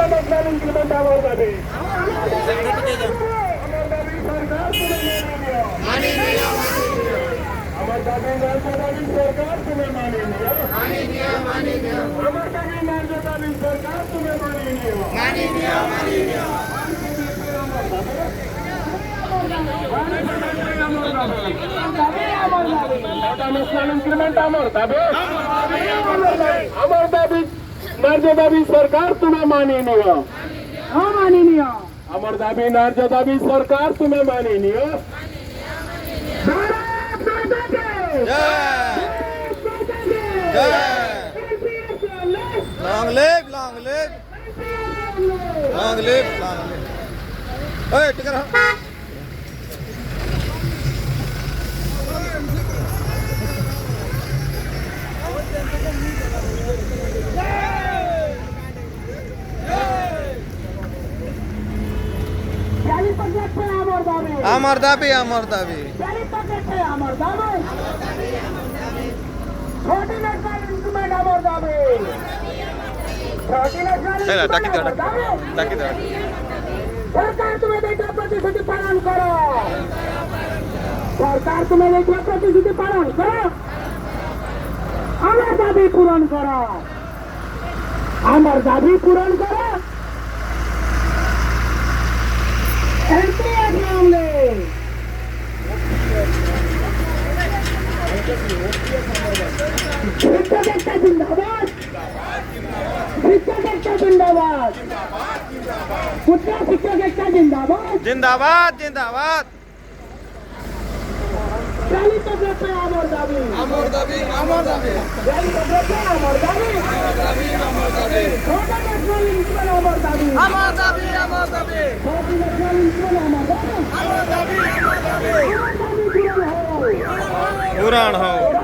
National increment আমার দাবি সরকার তুমি মেনে নিও আমার দাবি ন্যায্য দাবি সরকার তুমি মানিয়ে নিও আমার দাবি ন্যায্য দাবি সরকার তুমি মানিয়ে নিও ন্যাশনাল ইনক্রিমেন্ট আমার দাবি ন্যায্য দাবি সরকার তুমি মানিয়ে নিও আমার দাবি ন্যায্য দাবি সরকার তুমি মানিয়ে নিও Long live, long live. Long live, long live. Hey, take it out. আমার দাবি আমার দাবি সরকার তুমি দেখে প্রতিশ্রুতি পালন করো সরকার তুমি দেখে প্রতিশ্রুতি পালন করো আমার দাবি পূরণ করো আমার দাবি পূরণ করো এমপি আসলে শিক্ষক একটা জিন্দাবাদ শিক্ষক একটা জিন্দাবাদ উচ্চ শিক্ষক একটা জিন্দাবাদ জিন্দাবাদ জিন্দাবাদ চালিত ব্যাপারে আমার দাবি চালিত ব্যাপারে আমার দাবি ন্যাশনাল ইনক্রিমেন্ট আমার দাবি ন্যাশনাল ইনক্রিমেন্ট আমার দাবি পুরাণ হোক